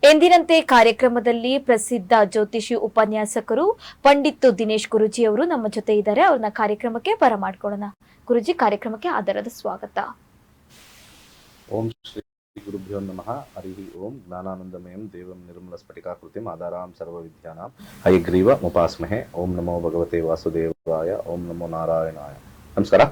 ಎಂದಿನಂತೆ ಕಾರ್ಯಕ್ರಮದಲ್ಲಿ ಪ್ರಸಿದ್ಧ ಜ್ಯೋತಿಷಿ ಉಪನ್ಯಾಸಕರು ಪಂಡಿತ್ ದಿನೇಶ್ ಗುರುಜಿ ಅವರು ನಮ್ಮ ಜೊತೆ ಇದ್ದಾರೆ. ಅವ್ರನ್ನ ಕಾರ್ಯಕ್ರಮಕ್ಕೆ ಬರಮಾಡ್ಕೊಳ್ಳೋಣ. ಗುರುಜಿ, ಕಾರ್ಯಕ್ರಮಕ್ಕೆ ಆದರದ ಸ್ವಾಗತ. ಓಂ ಶ್ರೀ ಗುರುಭ್ಯೋ ನಮಃ. ಹರಿ ಓಂ. ಜ್ಞಾನಾನಂದಮಯಂ ದೇವಂ ನಿರ್ಮಲ ಸ್ಫಟಿಕಾಕೃತಿಂ ಆಧಾರಾಂ ಸರ್ವವಿದ್ಯಾನಾಂ ಹಯಗ್ರೀವ ಮುಪಾಸ್ಮಹೆ. ಓಂ ನಮೋ ಭಗವತೆ ವಾಸುದೇವಾಯ. ಓಂ ನಮೋ ನಾರಾಯಣಾಯ. ನಮಸ್ಕಾರ.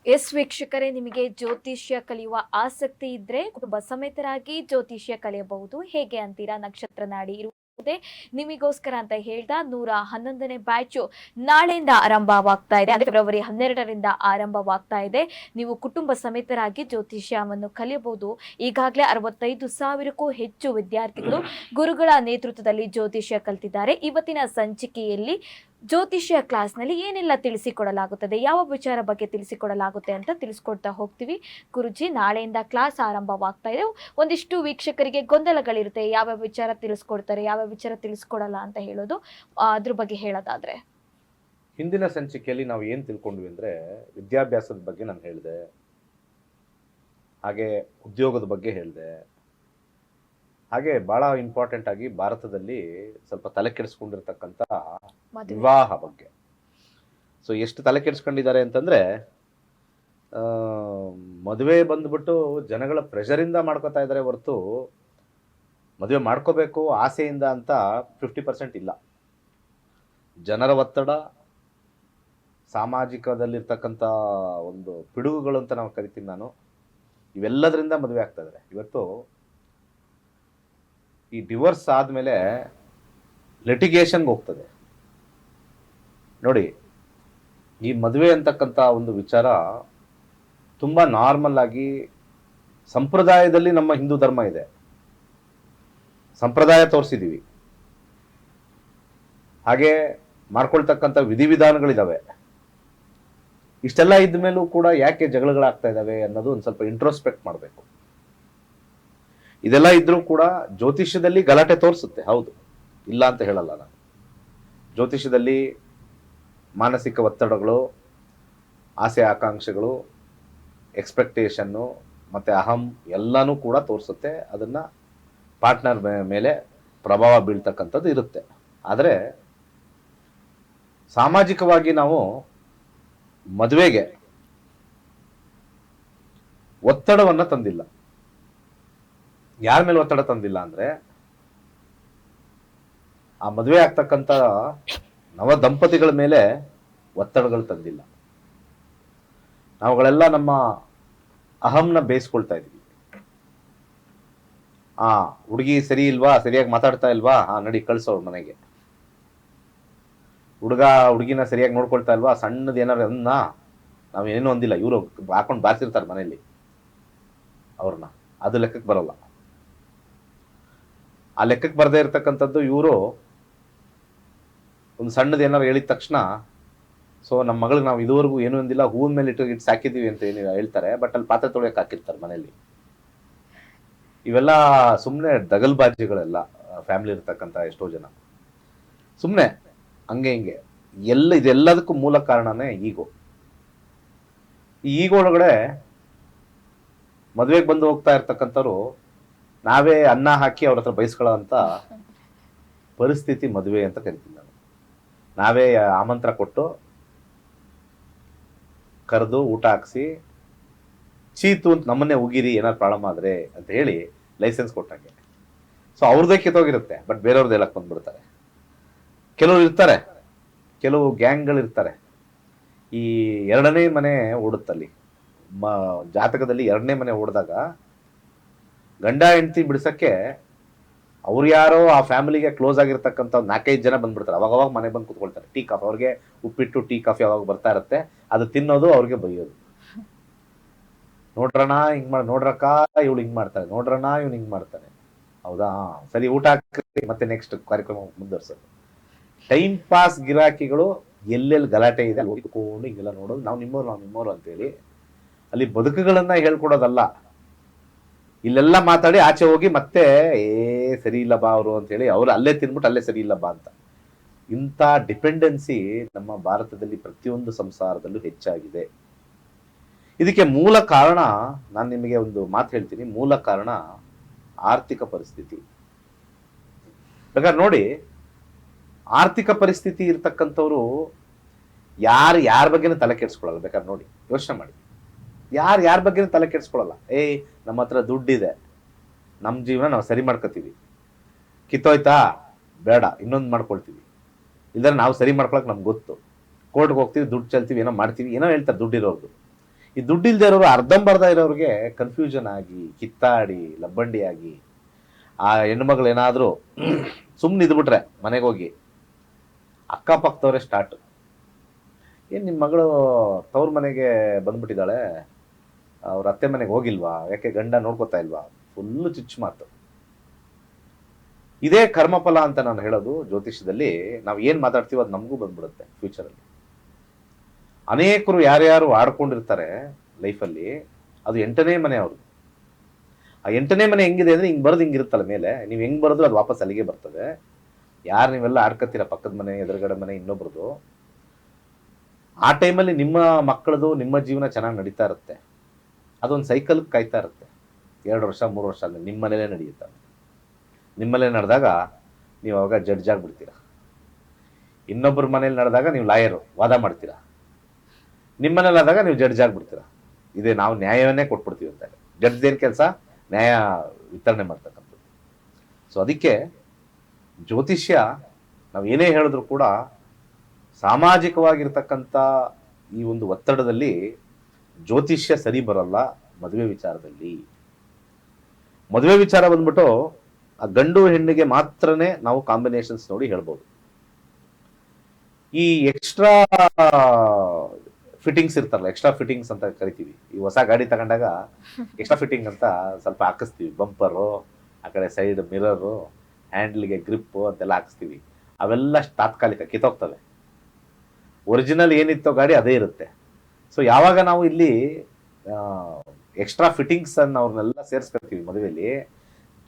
ಎಸ್ ವೀಕ್ಷಕರೇ, ನಿಮಗೆ ಜ್ಯೋತಿಷ್ಯ ಕಲಿಯುವ ಆಸಕ್ತಿ ಇದ್ರೆ ಕುಟುಂಬ ಸಮೇತರಾಗಿ ಜ್ಯೋತಿಷ್ಯ ಕಲಿಯಬಹುದು. ಹೇಗೆ ಅಂತೀರಾ? ನಕ್ಷತ್ರ ನಾಡಿ ಇರುವುದೇ ನಿಮಗೋಸ್ಕರ ಅಂತ ಹೇಳ್ದ 111ನೇ ಬ್ಯಾಚು ನಾಳೆಯಿಂದ ಆರಂಭವಾಗ್ತಾ ಇದೆ. ಅಂದ್ರೆ ಫೆಬ್ರವರಿ 12ರಿಂದ ಆರಂಭವಾಗ್ತಾ ಇದೆ. ನೀವು ಕುಟುಂಬ ಸಮೇತರಾಗಿ ಜ್ಯೋತಿಷ್ಯವನ್ನು ಕಲಿಯಬಹುದು. ಈಗಾಗಲೇ 65,000ಕ್ಕೂ ಹೆಚ್ಚು ವಿದ್ಯಾರ್ಥಿಗಳು ಗುರುಗಳ ನೇತೃತ್ವದಲ್ಲಿ ಜ್ಯೋತಿಷ್ಯ ಕಲಿತಿದ್ದಾರೆ. ಇವತ್ತಿನ ಸಂಚಿಕೆಯಲ್ಲಿ ಜ್ಯೋತಿಷ್ಯ ಕ್ಲಾಸ್ನಲ್ಲಿ ಏನೆಲ್ಲ ತಿಳಿಸಿಕೊಡಲಾಗುತ್ತದೆ, ಯಾವ ವಿಚಾರ ಬಗ್ಗೆ ತಿಳಿಸಿಕೊಡಲಾಗುತ್ತೆ ಅಂತ ತಿಳಿಸ್ಕೊಡ್ತಾ ಹೋಗ್ತೀವಿ. ಗುರುಜಿ, ನಾಳೆಯಿಂದ ಕ್ಲಾಸ್ ಆರಂಭವಾಗ್ತಾ ಇದೆ. ಒಂದಿಷ್ಟು ವೀಕ್ಷಕರಿಗೆ ಗೊಂದಲಗಳಿರುತ್ತೆ, ಯಾವ ವಿಚಾರ ತಿಳಿಸ್ಕೊಡ್ತಾರೆ, ಯಾವ ವಿಚಾರ ತಿಳಿಸ್ಕೊಡಲ್ಲ ಅಂತ ಹೇಳೋದು. ಅದ್ರ ಬಗ್ಗೆ ಹೇಳೋದಾದ್ರೆ, ಹಿಂದಿನ ಸಂಚಿಕೆಯಲ್ಲಿ ನಾವು ಏನು ತಿಳ್ಕೊಂಡ್ವಿ ಅಂದರೆ, ವಿದ್ಯಾಭ್ಯಾಸದ ಬಗ್ಗೆ ನಾನು ಹೇಳಿದೆ, ಹಾಗೆ ಉದ್ಯೋಗದ ಬಗ್ಗೆ ಹೇಳಿದೆ, ಹಾಗೆ ಬಹಳ ಇಂಪಾರ್ಟೆಂಟ್ ಆಗಿ ಭಾರತದಲ್ಲಿ ಸ್ವಲ್ಪ ತಲೆ ಕೆಡಿಸ್ಕೊಂಡಿರ್ತಕ್ಕಂಥ ವಿವಾಹ ಬಗ್ಗೆ. ಸೊ ಎಷ್ಟು ತಲೆ ಕೆಡಿಸ್ಕೊಂಡಿದ್ದಾರೆ ಅಂತಂದ್ರೆ, ಮದುವೆ ಬಂದ್ಬಿಟ್ಟು ಜನಗಳ ಪ್ರೆಷರಿಂದ ಮಾಡ್ಕೋತಾ ಇದ್ದಾರೆ ಹೊರತು ಮದುವೆ ಮಾಡ್ಕೋಬೇಕು ಆಸೆಯಿಂದ ಅಂತ 50% ಇಲ್ಲ. ಜನರ ಒತ್ತಡ, ಸಾಮಾಜಿಕದಲ್ಲಿರ್ತಕ್ಕಂಥ ಒಂದು ಪಿಡುಗುಗಳು ಅಂತ ನಾವು ಕರಿತೀನಿ ನಾನು, ಇವೆಲ್ಲದರಿಂದ ಮದುವೆ ಆಗ್ತಾ ಇದ್ದಾರೆ. ಇವತ್ತು ಈ ಡಿವೋರ್ಸ್ ಆದಮೇಲೆ ಲಿಟಿಗೇಷನ್ಗೆ ಹೋಗ್ತದೆ ನೋಡಿ. ಈ ಮದುವೆ ಅಂತಕ್ಕಂಥ ಒಂದು ವಿಚಾರ ತುಂಬ ನಾರ್ಮಲ್ ಆಗಿ ಸಂಪ್ರದಾಯದಲ್ಲಿ ನಮ್ಮ ಹಿಂದೂ ಧರ್ಮ ಇದೆ, ಸಂಪ್ರದಾಯ ತೋರಿಸಿದ್ದೀವಿ, ಹಾಗೆ ಮಾಡ್ಕೊಳ್ತಕ್ಕಂಥ ವಿಧಿವಿಧಾನಗಳಿದ್ದಾವೆ. ಇಷ್ಟೆಲ್ಲ ಇದ್ದ ಮೇಲೂ ಕೂಡ ಯಾಕೆ ಜಗಳಗಳಾಗ್ತಾ ಇದ್ದಾವೆ ಅನ್ನೋದು ಒಂದು ಸ್ವಲ್ಪ ಇಂಟ್ರೋಸ್ಪೆಕ್ಟ್ ಮಾಡಬೇಕು. ಇದೆಲ್ಲ ಇದ್ರೂ ಕೂಡ ಜ್ಯೋತಿಷ್ಯದಲ್ಲಿ ಗಲಾಟೆ ತೋರಿಸುತ್ತೆ, ಹೌದು, ಇಲ್ಲ ಅಂತ ಹೇಳಲ್ಲ ನಾನು. ಜ್ಯೋತಿಷ್ಯದಲ್ಲಿ ಮಾನಸಿಕ ಒತ್ತಡಗಳು, ಆಸೆ ಆಕಾಂಕ್ಷೆಗಳು, ಎಕ್ಸ್ಪೆಕ್ಟೇಷನ್ನು ಮತ್ತು ಅಹಂ ಎಲ್ಲನೂ ಕೂಡ ತೋರಿಸುತ್ತೆ. ಅದನ್ನು ಪಾರ್ಟ್ನರ್ ಮೇಲೆ ಪ್ರಭಾವ ಬೀಳ್ತಕ್ಕಂಥದ್ದು ಇರುತ್ತೆ. ಆದರೆ ಸಾಮಾಜಿಕವಾಗಿ ನಾವು ಮದುವೆಗೆ ಒತ್ತಡವನ್ನು ತಂದಿಲ್ಲ. ಯಾರ ಮೇಲೆ ಒತ್ತಡ ತಂದಿಲ್ಲ ಅಂದರೆ, ಆ ಮದುವೆ ಆಗ್ತಕ್ಕಂಥ ನವ ದಂಪತಿಗಳ ಮೇಲೆ ಒತ್ತಡಗಳು ತಂದಿಲ್ಲ. ನಾವುಗಳೆಲ್ಲ ನಮ್ಮ ಅಹಂನ ಬೇಯಿಸ್ಕೊಳ್ತಾ ಇದ್ವಿ. ಹುಡುಗಿ ಸರಿ ಇಲ್ವಾ, ಸರಿಯಾಗಿ ಮಾತಾಡ್ತಾ ಇಲ್ವಾ, ನಡಿ ಕಳ್ಸೋರು ಮನೆಗೆ. ಹುಡುಗಿನ ಸರಿಯಾಗಿ ನೋಡ್ಕೊಳ್ತಾ ಇಲ್ವಾ, ಸಣ್ಣದು ಏನಾರು ಅನ್ನ ನಾವೇನೂ ಅಂದಿಲ್ಲ, ಇವರು ಹಾಕೊಂಡು ಬಾರಿಸಿರ್ತಾರೆ ಮನೆಯಲ್ಲಿ ಅವ್ರನ್ನ, ಅದು ಲೆಕ್ಕಕ್ಕೆ ಬರೋಲ್ಲ. ಆ ಲೆಕ್ಕಕ್ಕೆ ಬರದೇ ಇರ್ತಕ್ಕಂಥದ್ದು ಇವರು ಒಂದು ಸಣ್ಣದು ಏನಾರು ಹೇಳಿದ ತಕ್ಷಣ, ಸೊ ನಮ್ಮ ಮಗಳಿಗೆ ನಾವು ಇದುವರೆಗೂ ಏನೂ ಅಂದಿಲ್ಲ, ಹೂವಿನ ಮೇಲೆ ಇಟ್ಟು ಸಾಕಿದ್ದೀವಿ ಅಂತ ಏನು ಹೇಳ್ತಾರೆ, ಬಟ್ ಅಲ್ಲಿ ಪಾತ್ರೆ ತೊಳೆಯಕ್ಕೆ ಹಾಕಿರ್ತಾರೆ ಮನೆಯಲ್ಲಿ. ಇವೆಲ್ಲ ಸುಮ್ಮನೆ ದಗಲ್ಬಾಜಿಗಳೆಲ್ಲ. ಫ್ಯಾಮಿಲಿ ಇರ್ತಕ್ಕಂಥ ಎಷ್ಟೋ ಜನ ಸುಮ್ಮನೆ ಹಂಗೆ ಹಿಂಗೆ ಇದೆಲ್ಲದಕ್ಕೂ ಮೂಲ ಕಾರಣನೇ ಈಗೋ. ಈ ಈಗೋ ಒಳಗಡೆ ಮದುವೆಗೆ ಬಂದು ಹೋಗ್ತಾ ಇರ್ತಕ್ಕಂಥವ್ರು ನಾವೇ ಅನ್ನ ಹಾಕಿ ಅವ್ರ ಹತ್ರ ಬಯಸ್ಕೊಳ್ಳೋ ಅಂತ ಪರಿಸ್ಥಿತಿ ಮದುವೆ ಅಂತ ಕರಿತೀನಿ ನಾನು. ನಾವೇ ಆಮಂತ್ರ ಕೊಟ್ಟು ಕರೆದು ಊಟ ಹಾಕ್ಸಿ, ಚೀತು ಅಂತ ನಮ್ಮನ್ನೇ ಉಗಿರಿ ಏನಾದ್ರು ಪ್ರಾಬ್ಲಮ್ ಆದರೆ ಅಂತ ಹೇಳಿ ಲೈಸೆನ್ಸ್ ಕೊಟ್ಟಂಗೆ. ಸೊ ಅವ್ರದ್ದೇ ಕಿತ್ತೋಗಿರುತ್ತೆ, ಬಟ್ ಬೇರೆಯವ್ರದ್ದು ಹೇಳಕ್ಕೆ ಬಂದ್ಬಿಡ್ತಾರೆ. ಕೆಲವರು ಇರ್ತಾರೆ, ಕೆಲವು ಗ್ಯಾಂಗ್ಗಳಿರ್ತಾರೆ. ಈ ಎರಡನೇ ಮನೆ ಓಡುತ್ತಲ್ಲಿ ಜಾತಕದಲ್ಲಿ ಎರಡನೇ ಮನೆ ಓಡಿದಾಗ ಗಂಡ ಹೆಂಡತಿ ಬಿಡ್ಸಕ್ಕೆ ಅವ್ರು ಯಾರೋ ಆ ಫ್ಯಾಮಿಲಿಗೆ ಕ್ಲೋಸ್ ಆಗಿರ್ತಕ್ಕಂಥ 4-5 ಜನ ಬಂದ್ಬಿಡ್ತಾರೆ. ಅವಾಗ ಮನೆ ಬಂದು ಕೂತ್ಕೊಳ್ತಾರೆ. ಟೀ ಕಾಫಿ, ಅವ್ರಿಗೆ ಉಪ್ಪಿಟ್ಟು ಟೀ ಕಾಫಿ ಅವಾಗ ಬರ್ತಾ ಇರುತ್ತೆ, ಅದು ತಿನ್ನೋದು, ಅವ್ರಿಗೆ ಬೈಯೋದು. ನೋಡ್ರಣ ಹಿಂಗ್ ನೋಡ್ರಕ್ಕ ಇವಳು ಹಿಂಗ್ ಮಾಡ್ತಾನೆ, ನೋಡ್ರಣ ಇವ್ನು ಹಿಂಗ್ ಮಾಡ್ತಾನೆ, ಹೌದಾ ಸರಿ ಊಟ ಹಾಕಿ ಮತ್ತೆ ನೆಕ್ಸ್ಟ್ ಕಾರ್ಯಕ್ರಮ ಮುಂದುವರ್ಸೋದು. ಟೈಮ್ ಪಾಸ್ ಗಿರಾಕಿಗಳು ಎಲ್ಲೆಲ್ಲಿ ಗಲಾಟೆ ಇದೆ ಅಲ್ಲಿ ಹೋಗಿಕೊಂಡು ಹಿಂಗೆಲ್ಲ ನೋಡೋದು, ನಾವು ನಿಮ್ಮವ್ರು ಅಂತೇಳಿ ಅಲ್ಲಿ ಬದುಕುಗಳನ್ನ ಹೇಳ್ಕೊಡೋದಲ್ಲ. ಇಲ್ಲೆಲ್ಲ ಮಾತಾಡಿ ಆಚೆ ಹೋಗಿ ಮತ್ತೆ ಸರಿ ಇಲ್ಲ ಬಾ ಅವರು ಅಂತೇಳಿ ಅವ್ರು ಅಲ್ಲೇ ತಿನ್ಬಿಟ್ಟು ಅಲ್ಲೇ ಸರಿ ಇಲ್ಲ ಬಾ ಅಂತ. ಇಂಥ ಡಿಪೆಂಡೆನ್ಸಿ ನಮ್ಮ ಭಾರತದಲ್ಲಿ ಪ್ರತಿಯೊಂದು ಸಂಸಾರದಲ್ಲೂ ಹೆಚ್ಚಾಗಿದೆ. ಇದಕ್ಕೆ ಮೂಲ ಕಾರಣ, ನಾನು ನಿಮಗೆ ಒಂದು ಮಾತು ಹೇಳ್ತೀನಿ, ಮೂಲ ಕಾರಣ ಆರ್ಥಿಕ ಪರಿಸ್ಥಿತಿ. ಬೇಕಾದ್ರೆ ನೋಡಿ, ಆರ್ಥಿಕ ಪರಿಸ್ಥಿತಿ ಇರ್ತಕ್ಕಂಥವ್ರು ಯಾರ ಬಗ್ಗೆನೂ ತಲೆ ಕೆಡಿಸ್ಕೊಳ್ಳಲ್ಲ. ಬೇಕಾದ್ರೆ ನೋಡಿ, ಯೋಚನೆ ಮಾಡಿ, ಯಾರ ಬಗ್ಗೆನೂ ತಲೆ ಕೆಡಿಸ್ಕೊಳ್ಳಲ್ಲ. ನಮ್ಮ ಹತ್ರ ದುಡ್ಡಿದೆ, ನಮ್ಮ ಜೀವನ ನಾವು ಸರಿ ಮಾಡ್ಕೋತೀವಿ, ಕಿತ್ತೋಯ್ತಾ ಬೇಡ ಇನ್ನೊಂದು ಮಾಡ್ಕೊಳ್ತೀವಿ, ಇಲ್ಲಾಂದ್ರೆ ನಾವು ಸರಿ ಮಾಡ್ಕೊಳಕ್ ನಮ್ಗೆ ಗೊತ್ತು, ಕೋರ್ಟ್ಗೆ ಹೋಗ್ತೀವಿ, ದುಡ್ಡು ಚೆಲ್ತೀವಿ, ಏನೋ ಮಾಡ್ತೀವಿ, ಏನೋ ಹೇಳ್ತಾರೆ ದುಡ್ಡಿರೋರ್ದು. ಈ ದುಡ್ಡಿಲ್ದೇ ಇರೋರು ಅರ್ಧಂಬರ್ಧ ಇರೋರಿಗೆ ಕನ್ಫ್ಯೂಷನ್ ಆಗಿ, ಕಿತ್ತಾಡಿ, ಲಬ್ಬಂಡಿ ಆಗಿ, ಆ ಹೆಣ್ಮಗಳು ಏನಾದರೂ ಸುಮ್ಮನೆ ಇದ್ಬಿಟ್ರೆ ಮನೆಗೆ ಹೋಗಿ ಅಕ್ಕಪಕ್ಕದವರೇ ಸ್ಟಾರ್ಟ್. ಏನು ನಿಮ್ಮ ಮಗಳು ತವ್ರ ಮನೆಗೆ ಬಂದ್ಬಿಟ್ಟಿದ್ದಾಳೆ, ಅವ್ರ ಅತ್ತೆ ಮನೆಗೆ ಹೋಗಿಲ್ವಾ, ಯಾಕೆ ಗಂಡ ನೋಡ್ಕೋತಾ ಇಲ್ವಾ, ಫುಲ್ಲು ಚುಚ್ಚು ಮಾತು. ಇದೇ ಕರ್ಮಫಲ ಅಂತ ನಾನು ಹೇಳೋದು. ಜ್ಯೋತಿಷ್ಯದಲ್ಲಿ ನಾವು ಏನು ಮಾತಾಡ್ತೀವೋ ಅದು ನಮಗೂ ಬಂದ್ಬಿಡುತ್ತೆ ಫ್ಯೂಚರಲ್ಲಿ. ಅನೇಕರು ಯಾರ್ಯಾರು ಆಡ್ಕೊಂಡಿರ್ತಾರೆ ಲೈಫಲ್ಲಿ, ಅದು 8ನೇ ಮನೆ ಅವ್ರದ್ದು. ಆ 8ನೇ ಮನೆ ಹೆಂಗಿದೆ ಅಂದರೆ ಹಿಂಗೆ ಬರೋದು ಹಿಂಗಿರುತ್ತಲ್ಲ ಮೇಲೆ, ನೀವು ಹೆಂಗೆ ಬರೋದು ಅದು ವಾಪಸ್ ಅಲ್ಲಿಗೆ ಬರ್ತದೆ. ಯಾರು ನೀವೆಲ್ಲ ಆಡ್ಕೊತೀರ ಪಕ್ಕದ ಮನೆ, ಎದುರುಗಡೆ ಮನೆ, ಇನ್ನೊಬ್ರದ್ದು, ಆ ಟೈಮಲ್ಲಿ ನಿಮ್ಮ ಮಕ್ಕಳದು, ನಿಮ್ಮ ಜೀವನ ಚೆನ್ನಾಗಿ ನಡೀತಾ ಇರುತ್ತೆ. ಅದೊಂದು ಸೈಕಲ್ ಕಾಯ್ತಾ ಇರುತ್ತೆ. 2 ವರ್ಷ 3 ವರ್ಷ ಅಂದರೆ ನಿಮ್ಮ ಮನೇಲೇ ನಡೆಯುತ್ತೆ. ನಿಮ್ಮಲ್ಲೇ ನಡೆದಾಗ ನೀವು ಅವಾಗ ಜಡ್ಜ್ ಆಗಿಬಿಡ್ತೀರ. ಇನ್ನೊಬ್ಬರ ಮನೇಲಿ ನಡೆದಾಗ ನೀವು ಲಾಯರು, ವಾದ ಮಾಡ್ತೀರಾ. ನಿಮ್ಮ ಮನೇಲಿ ಆದಾಗ ನೀವು ಜಡ್ಜ್ ಆಗಿಬಿಡ್ತೀರ. ಇದೇ ನಾವು ನ್ಯಾಯವನ್ನೇ ಕೊಟ್ಬಿಡ್ತೀವಿ ಅಂತ. ಜಡ್ಜ್ ಏನು ಕೆಲಸ? ನ್ಯಾಯ ವಿತರಣೆ ಮಾಡ್ತಕ್ಕಂಥದ್ದು. ಸೊ ಅದಕ್ಕೆ ಜ್ಯೋತಿಷ್ಯ ನಾವು ಏನೇ ಹೇಳಿದ್ರು ಕೂಡ ಸಾಮಾಜಿಕವಾಗಿರ್ತಕ್ಕಂಥ ಈ ಒಂದು ಒತ್ತಡದಲ್ಲಿ ಜ್ಯೋತಿಷ್ಯ ಸರಿ ಬರಲ್ಲ. ಮದುವೆ ವಿಚಾರದಲ್ಲಿ ಮದುವೆ ವಿಚಾರ ಬಂದ್ಬಿಟ್ಟು ಆ ಗಂಡು ಹೆಣ್ಣಿಗೆ ಮಾತ್ರನೇ ನಾವು ಕಾಂಬಿನೇಷನ್ಸ್ ನೋಡಿ ಹೇಳ್ಬೋದು. ಈ ಎಕ್ಸ್ಟ್ರಾ ಫಿಟ್ಟಿಂಗ್ಸ್ ಇರ್ತಾರಲ್ಲ, ಎಕ್ಸ್ಟ್ರಾ ಫಿಟ್ಟಿಂಗ್ಸ್ ಅಂತ ಕರಿತೀವಿ. ಈ ಹೊಸ ಗಾಡಿ ತಗೊಂಡಾಗ ಎಕ್ಸ್ಟ್ರಾ ಫಿಟ್ಟಿಂಗ್ ಅಂತ ಸ್ವಲ್ಪ ಹಾಕಿಸ್ತೀವಿ. ಬಂಪರು, ಆ ಕಡೆ ಸೈಡ್ ಮಿರರು, ಹ್ಯಾಂಡ್ಲಿಗೆ ಗ್ರಿಪ್ಪು ಅಂತೆಲ್ಲ ಹಾಕಿಸ್ತೀವಿ. ಅವೆಲ್ಲ ತಾತ್ಕಾಲಿಕ, ಕಿತ್ತೋಗ್ತವೆ. ಒರಿಜಿನಲ್ ಏನಿತ್ತೋ ಗಾಡಿ ಅದೇ ಇರುತ್ತೆ. ಸೊ ಯಾವಾಗ ನಾವು ಇಲ್ಲಿ ಎಕ್ಸ್ಟ್ರಾ ಫಿಟ್ಟಿಂಗ್ಸ್ ಅನ್ನು ಅವ್ರನ್ನೆಲ್ಲ ಸೇರಿಸ್ಕೊಳ್ತೀವಿ ಮದುವೆಯಲ್ಲಿ,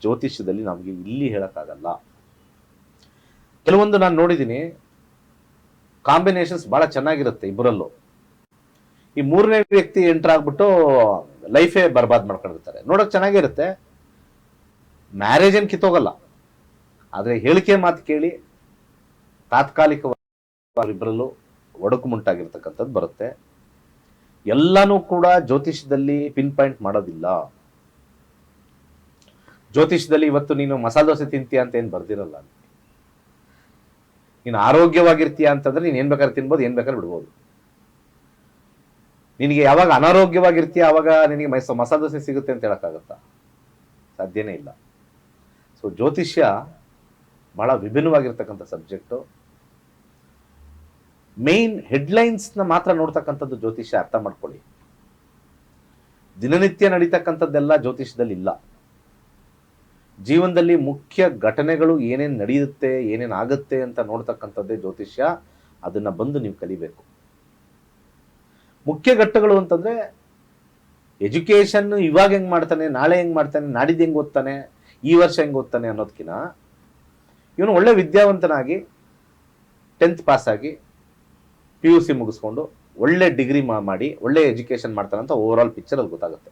ಜ್ಯೋತಿಷ್ಯದಲ್ಲಿ ನಮಗೆ ಇಲ್ಲಿ ಹೇಳಕ್ಕಾಗಲ್ಲ. ಕೆಲವೊಂದು ನಾನು ನೋಡಿದ್ದೀನಿ, ಕಾಂಬಿನೇಷನ್ಸ್ ಬಹಳ ಚೆನ್ನಾಗಿರುತ್ತೆ ಇಬ್ಬರಲ್ಲೂ. ಈ 3ನೇ ವ್ಯಕ್ತಿ ಎಂಟರ್ ಆಗ್ಬಿಟ್ಟು ಲೈಫೇ ಬರ್ಬಾದ್ ಮಾಡ್ಕೊಂಡಿರ್ತಾರೆ. ನೋಡಕ್ ಚೆನ್ನಾಗಿರುತ್ತೆ, ಮ್ಯಾರೇಜ್ ಏನ್ ಕಿತ್ತೋಗಲ್ಲ. ಆದ್ರೆ ಹೇಳಿಕೆ ಮಾತು ಕೇಳಿ ತಾತ್ಕಾಲಿಕವಾಗಿ ಇಬ್ಬರಲ್ಲೂ ಒಡಕು ಮುಂಟಾಗಿರ್ತಕ್ಕಂಥದ್ದು ಬರುತ್ತೆ. ಎಲ್ಲಾನು ಕೂಡ ಜ್ಯೋತಿಷ್ಯದಲ್ಲಿ ಪಿನ್ ಪಾಯಿಂಟ್ ಮಾಡೋದಿಲ್ಲ. ಜ್ಯೋತಿಷ್ಯದಲ್ಲಿ ಇವತ್ತು ನೀನು ಮಸಾಲೆ ದೋಸೆ ತಿಂತೀಯ ಅಂತ ಏನ್ ಬರ್ದಿರಲ್ಲ. ನೀನು ಆರೋಗ್ಯವಾಗಿರ್ತೀಯ ಅಂತಂದ್ರೆ ನೀನ್ ಏನ್ ಬೇಕಾದ್ರೆ ತಿನ್ಬೋದು, ಏನ್ ಬೇಕಾದ್ರೆ ಬಿಡ್ಬೋದು. ನಿನಗೆ ಯಾವಾಗ ಅನಾರೋಗ್ಯವಾಗಿರ್ತೀಯ ಆವಾಗ ನಿನಗೆ ಮಸಾಲೆ ದೋಸೆ ಸಿಗುತ್ತೆ ಅಂತ ಹೇಳಕ್ಕಾಗತ್ತಾ? ಸಾಧ್ಯನೇ ಇಲ್ಲ. ಸೊ ಜ್ಯೋತಿಷ್ಯ ಬಹಳ ವಿಭಿನ್ನವಾಗಿರ್ತಕ್ಕಂಥ ಸಬ್ಜೆಕ್ಟು. ಮೇನ್ ಹೆಡ್ಲೈನ್ಸ್ನ ಮಾತ್ರ ನೋಡ್ತಕ್ಕಂಥದ್ದು ಜ್ಯೋತಿಷ್ಯ. ಅರ್ಥ ಮಾಡ್ಕೊಳ್ಳಿ, ದಿನನಿತ್ಯ ನಡೀತಕ್ಕಂಥದ್ದೆಲ್ಲ ಜ್ಯೋತಿಷ್ಯದಲ್ಲಿ ಇಲ್ಲ. ಜೀವನದಲ್ಲಿ ಮುಖ್ಯ ಘಟನೆಗಳು ಏನೇನು ನಡೆಯುತ್ತೆ, ಏನೇನು ಆಗುತ್ತೆ ಅಂತ ನೋಡ್ತಕ್ಕಂಥದ್ದೇ ಜ್ಯೋತಿಷ್ಯ. ಅದನ್ನ ಬಂದು ನೀವು ಕಲಿಬೇಕು. ಮುಖ್ಯ ಘಟ್ಟಗಳು ಅಂತಂದ್ರೆ ಎಜುಕೇಶನ್ ಇವಾಗ ಹೆಂಗ್ ಮಾಡ್ತಾನೆ, ನಾಳೆ ಹೆಂಗ್ ಮಾಡ್ತಾನೆ, ನಾಡಿದ್ದು ಹೆಂಗ್ ಓದ್ತಾನೆ, ಈ ವರ್ಷ ಹೆಂಗ್ ಓದ್ತಾನೆ ಅನ್ನೋದಕ್ಕಿಂತ ಇವನು ಒಳ್ಳೆ ವಿದ್ಯಾವಂತನಾಗಿ 10th ಪಾಸ್ ಆಗಿ PUC ಮುಗಿಸ್ಕೊಂಡು ಒಳ್ಳೆ ಡಿಗ್ರಿ ಮಾಡಿ ಒಳ್ಳೆ ಎಜುಕೇಶನ್ ಮಾಡ್ತಾನಂತ ಓವರ್ ಆಲ್ ಪಿಕ್ಚರ್ ಅಲ್ಲಿ ಗೊತ್ತಾಗುತ್ತೆ.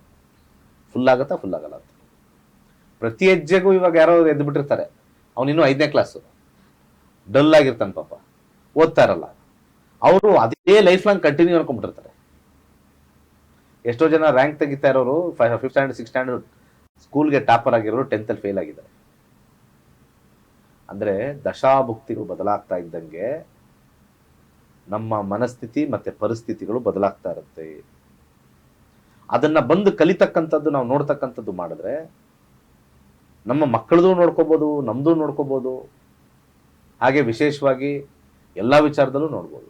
ಫುಲ್ ಆಗುತ್ತಾ, ಫುಲ್ ಆಗಲ್ಲ ಅಂತ. ಪ್ರತಿ ಹೆಜ್ಜೆಗೂ ಇವಾಗ ಯಾರೋ ಎದ್ದು ಬಿಟ್ಟಿರ್ತಾರೆ, ಅವನಿನ್ನೂ 5ನೇ ಕ್ಲಾಸು, ಡಲ್ ಆಗಿರ್ತಾನೆ ಪಾಪ, ಓದ್ತಾ ಇರಲ್ಲ. ಅವರು ಅದೇ ಲೈಫ್ ಲಾಂಗ್ ಕಂಟಿನ್ಯೂ ಅನ್ಕೊಂಡ್ಬಿಟ್ಟಿರ್ತಾರೆ. ಎಷ್ಟೋ ಜನ ರ್ಯಾಂಕ್ ತೆಗಿತಾ ಇರೋರು 5th ಸ್ಟ್ಯಾಂಡರ್ಡ್ 6th ಸ್ಟ್ಯಾಂಡರ್ಡ್ ಸ್ಕೂಲ್ಗೆ ಟಾಪರ್ ಆಗಿರೋರು 10th ಅಲ್ಲಿ ಫೇಲ್ ಆಗಿದ್ದಾರೆ. ಅಂದ್ರೆ ದಶಾಭುಕ್ತಿಗಳು ಬದಲಾಗ್ತಾ ಇದ್ದಂಗೆ ನಮ್ಮ ಮನಸ್ಥಿತಿ ಮತ್ತೆ ಪರಿಸ್ಥಿತಿಗಳು ಬದಲಾಗ್ತಾ ಇರುತ್ತೆ. ಅದನ್ನ ಬಂದು ಕಲಿತಕ್ಕಂಥದ್ದು, ನಾವು ನೋಡ್ತಕ್ಕಂಥದ್ದು ಮಾಡಿದ್ರೆ ನಮ್ಮ ಮಕ್ಕಳದು ನೋಡ್ಕೋಬಹುದು, ನಮ್ದು ನೋಡ್ಕೋಬಹುದು, ಹಾಗೆ ವಿಶೇಷವಾಗಿ ಎಲ್ಲ ವಿಚಾರದಲ್ಲೂ ನೋಡ್ಬೋದು.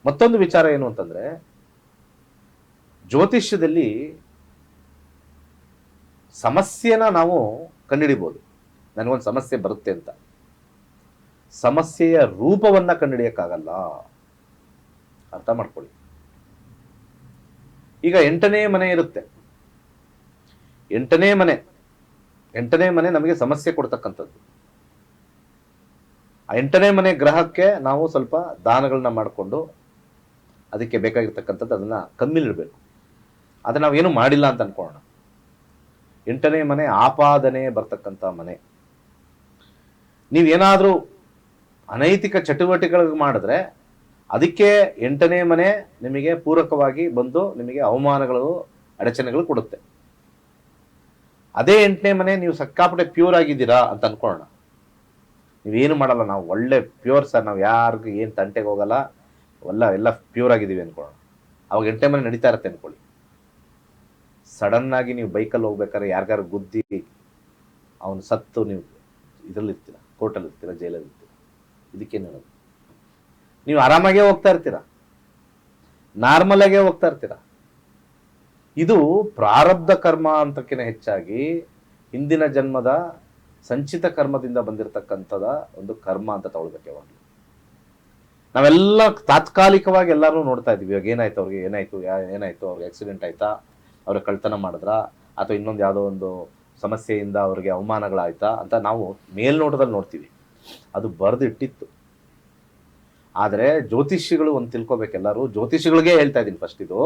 ಮತ್ತೊಂದು ವಿಚಾರ ಏನು ಅಂತಂದ್ರೆ, ಜ್ಯೋತಿಷ್ಯದಲ್ಲಿ ಸಮಸ್ಯೆನ ನಾವು ಕಂಡುಹಿಡಿಬಹುದು. ನನಗೊಂದು ಸಮಸ್ಯೆ ಬರುತ್ತೆ ಅಂತ, ಸಮಸ್ಯೆಯ ರೂಪವನ್ನ ಕಂಡುಹಿಡಿಯಕ್ಕಾಗಲ್ಲ. ಅರ್ಥ ಮಾಡ್ಕೊಳ್ಳಿ. ಈಗ 8ನೇ ಮನೆ ಇರುತ್ತೆ. 8ನೇ ಮನೆ ನಮಗೆ ಸಮಸ್ಯೆ ಕೊಡ್ತಕ್ಕಂಥದ್ದು. ಆ 8ನೇ ಮನೆ ಗ್ರಹಕ್ಕೆ ನಾವು ಸ್ವಲ್ಪ ದಾನಗಳನ್ನ ಮಾಡಿಕೊಂಡು ಅದಕ್ಕೆ ಬೇಕಾಗಿರ್ತಕ್ಕಂಥದ್ದು ಅದನ್ನ ಕಮ್ಮಿಲಿಡಬೇಕು. ಅದನ್ನ ನಾವೇನು ಮಾಡಿಲ್ಲ ಅಂತ ಅನ್ಕೊಳ್ಳೋಣ. 8ನೇ ಮನೆ ಆಪಾದನೆ ಬರ್ತಕ್ಕಂಥ ಮನೆ. ನೀವೇನಾದ್ರೂ ಅನೈತಿಕ ಚಟುವಟಿಕೆಗಳು ಮಾಡಿದ್ರೆ ಅದಕ್ಕೆ 8ನೇ ಮನೆ ನಿಮಗೆ ಪೂರಕವಾಗಿ ಬಂದು ನಿಮಗೆ ಅವಮಾನಗಳು, ಅಡಚಣೆಗಳು ಕೊಡುತ್ತೆ. ಅದೇ 8ನೇ ಮನೆ ನೀವು ಸಿಕ್ಕಾಪಟ್ಟೆ ಪ್ಯೂರ್ ಆಗಿದ್ದೀರಾ ಅಂತ ಅನ್ಕೊಳ್ಳೋಣ, ನೀವೇನು ಮಾಡಲ್ಲ, ನಾವು ಒಳ್ಳೆ ಪ್ಯೂರ್ ಸರ್, ನಾವು ಯಾರಿಗೂ ಏನು ತಂಟೆಗೆ ಹೋಗಲ್ಲ, ಎಲ್ಲ ಪ್ಯೂರ್ ಆಗಿದ್ದೀವಿ ಅನ್ಕೊಳ್ಳೋಣ. ಅವಾಗ 8ನೇ ಮನೆ ನಡೀತಾ ಇರುತ್ತೆ ಅನ್ಕೊಳ್ಳಿ. ಸಡನ್ ಆಗಿ ನೀವು ಬೈಕಲ್ಲಿ ಹೋಗ್ಬೇಕಾದ್ರೆ ಯಾರಿಗಾರು ಗುದ್ದಿ ಅವನು ಸತ್ತು ನೀವು ಇದರಲ್ಲಿರ್ತೀರ, ಕೋರ್ಟಲ್ಲಿ ಇರ್ತೀರ, ಜೈಲಲ್ಲಿ ಇರ್ತೀರ. ಇದಕ್ಕೇನು ಹೇಳೋದು? ನೀವು ಆರಾಮಾಗೇ ಹೋಗ್ತಾ ಇರ್ತೀರ, ನಾರ್ಮಲ್ ಆಗೇ ಹೋಗ್ತಾ ಇರ್ತೀರ. ಇದು ಪ್ರಾರಬ್ಧ ಕರ್ಮ ಅಂತಕ್ಕಿಂತ ಹೆಚ್ಚಾಗಿ ಹಿಂದಿನ ಜನ್ಮದ ಸಂಚಿತ ಕರ್ಮದಿಂದ ಬಂದಿರತಕ್ಕಂಥದ ಒಂದು ಕರ್ಮ ಅಂತ ತಗೊಳ್ಬೇಕು. ಯಾವಾಗಲೂ ನಾವೆಲ್ಲ ತಾತ್ಕಾಲಿಕವಾಗಿ ಎಲ್ಲರೂ ನೋಡ್ತಾ ಇದೀವಿ. ಇವಾಗ ಏನಾಯ್ತು ಅವ್ರಿಗೆ, ಏನಾಯ್ತು ಅವ್ರಿಗೆ ಆಕ್ಸಿಡೆಂಟ್ ಆಯ್ತಾ, ಅವ್ರಿಗೆ ಕಳ್ತನ ಮಾಡಿದ್ರ, ಅಥವಾ ಇನ್ನೊಂದು ಯಾವುದೋ ಒಂದು ಸಮಸ್ಯೆಯಿಂದ ಅವ್ರಿಗೆ ಅವಮಾನಗಳಾಯ್ತಾ ಅಂತ ನಾವು ಮೇಲ್ನೋಟದಲ್ಲಿ ನೋಡ್ತೀವಿ. ಅದು ಬರೆದಿಟ್ಟಿತ್ತು. ಆದರೆ ಜ್ಯೋತಿಷಿಗಳು ಒಂದು ತಿಳ್ಕೊಬೇಕು. ಎಲ್ಲರೂ ಜ್ಯೋತಿಷಿಗಳಿಗೆ ಹೇಳ್ತಾ ಇದ್ದೀನಿ ಫಸ್ಟ್, ಇದು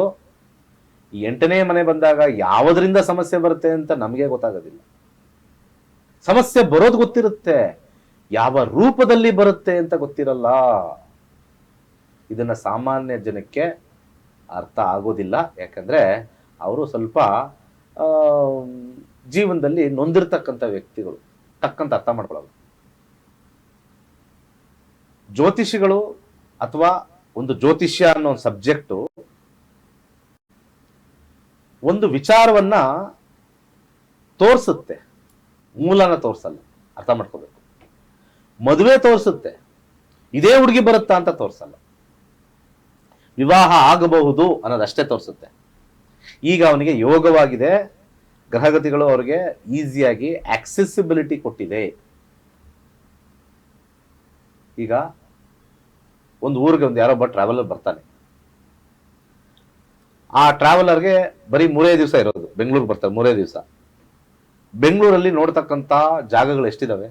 ಈ 8ನೇ ಮನೆ ಬಂದಾಗ ಯಾವುದರಿಂದ ಸಮಸ್ಯೆ ಬರುತ್ತೆ ಅಂತ ನಮಗೆ ಗೊತ್ತಾಗೋದಿಲ್ಲ. ಸಮಸ್ಯೆ ಬರೋದು ಗೊತ್ತಿರುತ್ತೆ, ಯಾವ ರೂಪದಲ್ಲಿ ಬರುತ್ತೆ ಅಂತ ಗೊತ್ತಿರಲ್ಲ. ಇದನ್ನ ಸಾಮಾನ್ಯ ಜನಕ್ಕೆ ಅರ್ಥ ಆಗೋದಿಲ್ಲ. ಯಾಕಂದ್ರೆ ಅವರು ಸ್ವಲ್ಪ ಜೀವನದಲ್ಲಿ ನೊಂದಿರ್ತಕ್ಕಂಥ ವ್ಯಕ್ತಿಗಳು, ತಕ್ಕಂತ ಅರ್ಥ ಮಾಡ್ಕೊಳ್ಳೋದು. ಜ್ಯೋತಿಷಿಗಳು ಅಥವಾ ಒಂದು ಜ್ಯೋತಿಷ್ಯ ಅನ್ನೋ ಒಂದು ಸಬ್ಜೆಕ್ಟು ಒಂದು ವಿಚಾರವನ್ನ ತೋರಿಸುತ್ತೆ, ಮೂಲನ ತೋರಿಸಲ್ಲ. ಅರ್ಥ ಮಾಡ್ಕೋಬೇಕು. ಮದುವೆ ತೋರಿಸುತ್ತೆ, ಇದೇ ಹುಡುಗಿ ಬರುತ್ತಾ ಅಂತ ತೋರಿಸಲ್ಲ. ವಿವಾಹ ಆಗಬಹುದು ಅನ್ನೋದಷ್ಟೇ ತೋರಿಸುತ್ತೆ. ಈಗ ಅವನಿಗೆ ಯೋಗವಾಗಿದೆ, ಗ್ರಹಗತಿಗಳು ಅವರಿಗೆ ಈಸಿಯಾಗಿ ಆಕ್ಸೆಸಿಬಿಲಿಟಿ ಕೊಟ್ಟಿದೆ. ಈಗ ಒಂದು ಊರಿಗೆ ಒಂದು ಯಾರೊಬ್ಬ ಟ್ರಾವೆಲರ್ ಬರ್ತಾನೆ. ಆ ಟ್ರಾವೆಲರ್ಗೆ ಬರೀ 3 ದಿವಸ ಇರೋದು, ಬೆಂಗಳೂರಿಗೆ ಬರ್ತಾರೆ 3 ದಿವಸ. ಬೆಂಗಳೂರಲ್ಲಿ ನೋಡ್ತಕ್ಕಂಥ ಜಾಗಗಳು ಎಷ್ಟಿದಾವೆ?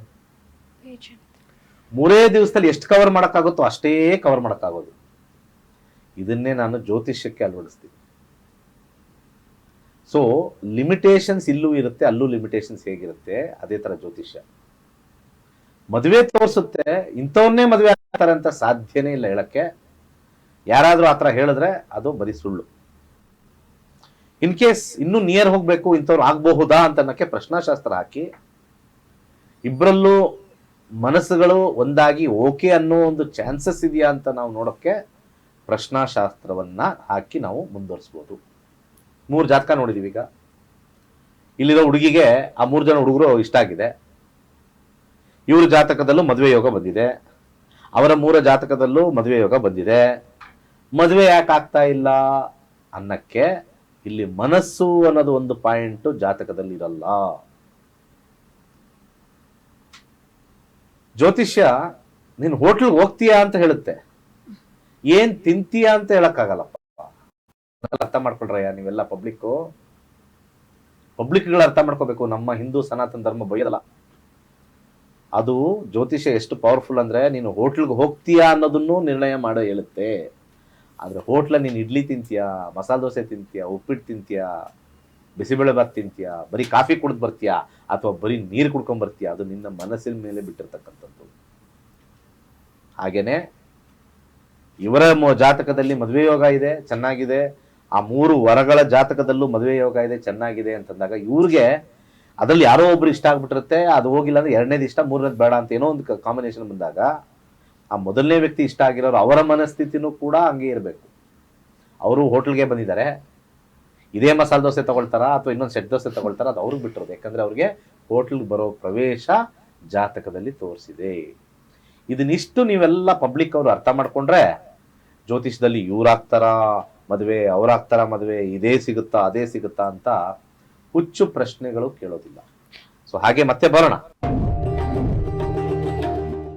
3 ದಿವಸದಲ್ಲಿ ಎಷ್ಟು ಕವರ್ ಮಾಡೋಕ್ಕಾಗುತ್ತೋ ಅಷ್ಟೇ ಕವರ್ ಮಾಡೋಕ್ಕಾಗೋದು. ಇದನ್ನೇ ನಾನು ಜ್ಯೋತಿಷ್ಯಕ್ಕೆ ಅಳವಡಿಸ್ತೀನಿ. ಸೊ ಲಿಮಿಟೇಷನ್ಸ್ ಇಲ್ಲೂ ಇರುತ್ತೆ, ಅಲ್ಲೂ ಲಿಮಿಟೇಷನ್ಸ್ ಹೇಗಿರುತ್ತೆ ಅದೇ ತರ ಜ್ಯೋತಿಷ್ಯ. ಮದುವೆ ತೋರಿಸುತ್ತೆ, ಇಂಥವನ್ನೇ ಮದುವೆ ಆಗ್ತಾರೆ ಅಂತ ಸಾಧ್ಯನೇ ಇಲ್ಲ ಹೇಳಕ್ಕೆ. ಯಾರಾದ್ರೂ ಆತರ ಹೇಳಿದ್ರೆ ಅದು ಬರೀ ಸುಳ್ಳು. ಇನ್ ಕೇಸ್ ಇನ್ನೂ ನಿಯರ್ ಹೋಗ್ಬೇಕು, ಇಂಥವ್ರು ಆಗಬಹುದಾ ಅಂತ ಅನ್ನಕ್ಕೆ ಪ್ರಶ್ನಾಶಾಸ್ತ್ರ ಹಾಕಿ ಇಬ್ಬರಲ್ಲೂ ಮನಸ್ಸುಗಳು ಒಂದಾಗಿ ಓಕೆ ಅನ್ನೋ ಒಂದು ಚಾನ್ಸಸ್ ಇದೆಯಾ ಅಂತ ನಾವು ನೋಡೋಕ್ಕೆ ಪ್ರಶ್ನಾಶಾಸ್ತ್ರವನ್ನ ಹಾಕಿ ನಾವು ಮುಂದುವರಿಸ್ಬೋದು. 3 ಜಾತಕ ನೋಡಿದೀವಿ. ಈಗ ಇಲ್ಲಿರೋ ಹುಡುಗಿಗೆ ಆ 3 ಜನ ಹುಡುಗರು ಇಷ್ಟ ಆಗಿದೆ. ಇವ್ರ ಜಾತಕದಲ್ಲೂ ಮದುವೆ ಯೋಗ ಬಂದಿದೆ, ಅವರ 3 ಜಾತಕದಲ್ಲೂ ಮದುವೆ ಯೋಗ ಬಂದಿದೆ. ಮದುವೆ ಯಾಕೆ ಆಗ್ತಾ ಇಲ್ಲ ಅನ್ನಕ್ಕೆ ಇಲ್ಲಿ ಮನಸ್ಸು ಅನ್ನೋದು ಒಂದು ಪಾಯಿಂಟ್ ಜಾತಕದಲ್ಲಿ ಇರಲ್ಲ. ಜ್ಯೋತಿಷ್ಯ ನೀನು ಹೋಟ್ಲ್ಗೆ ಹೋಗ್ತೀಯಾ ಅಂತ ಹೇಳುತ್ತೆ, ಏನ್ ತಿಂತೀಯಾ ಅಂತ ಹೇಳಕ್ಕಾಗಲ್ಲಪ್ಪ. ಅರ್ಥ ಮಾಡ್ಕೊಳ್ರಯ್ಯ ನೀವೆಲ್ಲ ಪಬ್ಲಿಕ್ಗಳು ಅರ್ಥ ಮಾಡ್ಕೋಬೇಕು. ನಮ್ಮ ಹಿಂದೂ ಸನಾತನ ಧರ್ಮ ಬೈಯದಲ್ಲ. ಅದು ಜ್ಯೋತಿಷ್ಯ ಎಷ್ಟು ಪವರ್ಫುಲ್ ಅಂದ್ರೆ ನೀನು ಹೋಟ್ಲ್ಗೆ ಹೋಗ್ತೀಯಾ ಅನ್ನೋದನ್ನು ನಿರ್ಣಯ ಮಾಡೋ ಹೇಳುತ್ತೆ. ಆದ್ರೆ ಹೋಟ್ಲ ನೀನು ಇಡ್ಲಿ ತಿಂತೀಯಾ, ಮಸಾಲೆ ದೋಸೆ ತಿಂತೀಯಾ, ಉಪ್ಪಿಟ್ಟು ತಿಂತೀಯಾ, ಬಿಸಿಬೇಳೆ ಬಾತ್ ತಿಂತೀಯಾ, ಬರೀ ಕಾಫಿ ಕುಡಿದು ಬರ್ತೀಯಾ ಅಥವಾ ಬರೀ ನೀರು ಕುಡ್ಕೊಂಡ್ ಬರ್ತೀಯಾ, ಅದು ನಿನ್ನ ಮನಸ್ಸಿನ ಮೇಲೆ ಬಿಟ್ಟಿರ್ತಕ್ಕಂಥದ್ದು. ಹಾಗೇನೆ ಇವರ ಜಾತಕದಲ್ಲಿ ಮದುವೆ ಯೋಗ ಇದೆ, ಚೆನ್ನಾಗಿದೆ. ಆ 3 ವರಗಳ ಜಾತಕದಲ್ಲೂ ಮದುವೆ ಯೋಗ ಇದೆ, ಚೆನ್ನಾಗಿದೆ ಅಂತಂದಾಗ ಇವ್ರಿಗೆ ಅದ್ರಲ್ಲಿ ಯಾರೋ ಒಬ್ರು ಇಷ್ಟ ಆಗ್ಬಿಟ್ಟಿರುತ್ತೆ. ಅದು ಹೋಗಿಲ್ಲ ಅಂದ್ರೆ 2ನೇದು ಇಷ್ಟ, 3ನೇದು ಬೇಡ ಅಂತ ಏನೋ ಒಂದು ಕಾಂಬಿನೇಷನ್ ಬಂದಾಗ ಆ ಮೊದಲನೇ ವ್ಯಕ್ತಿ ಇಷ್ಟ ಆಗಿರೋರು ಅವರ ಮನಸ್ಥಿತಿನೂ ಕೂಡ ಹಂಗೆ ಇರಬೇಕು. ಅವರು ಹೋಟೆಲ್ಗೆ ಬಂದಿದ್ದಾರೆ, ಇದೇ ಮಸಾಲೆ ದೋಸೆ ತಗೊಳ್ತಾರ ಅಥವಾ ಇನ್ನೊಂದು ಸೆಟ್ ದೋಸೆ ತಗೊಳ್ತಾರ, ಅದು ಅವ್ರಿಗೆ ಬಿಟ್ಟಿರೋದು. ಯಾಕಂದ್ರೆ ಅವ್ರಿಗೆ ಹೋಟೆಲ್ಗೆ ಬರೋ ಪ್ರವೇಶ ಜಾತಕದಲ್ಲಿ ತೋರಿಸಿದೆ. ಇದನ್ನಿಷ್ಟು ನೀವೆಲ್ಲ ಪಬ್ಲಿಕ್ ಅವರು ಅರ್ಥ ಮಾಡ್ಕೊಂಡ್ರೆ ಜ್ಯೋತಿಷದಲ್ಲಿ ಇವ್ರಾಗ್ತಾರ ಮದುವೆ, ಅವ್ರಾಗ್ತಾರ ಮದುವೆ, ಇದೇ ಸಿಗುತ್ತಾ ಅದೇ ಸಿಗುತ್ತಾ ಅಂತ ಹುಚ್ಚು ಪ್ರಶ್ನೆಗಳು ಕೇಳೋದಿಲ್ಲ. ಸೊ ಹಾಗೆ ಮತ್ತೆ ಬರೋಣ.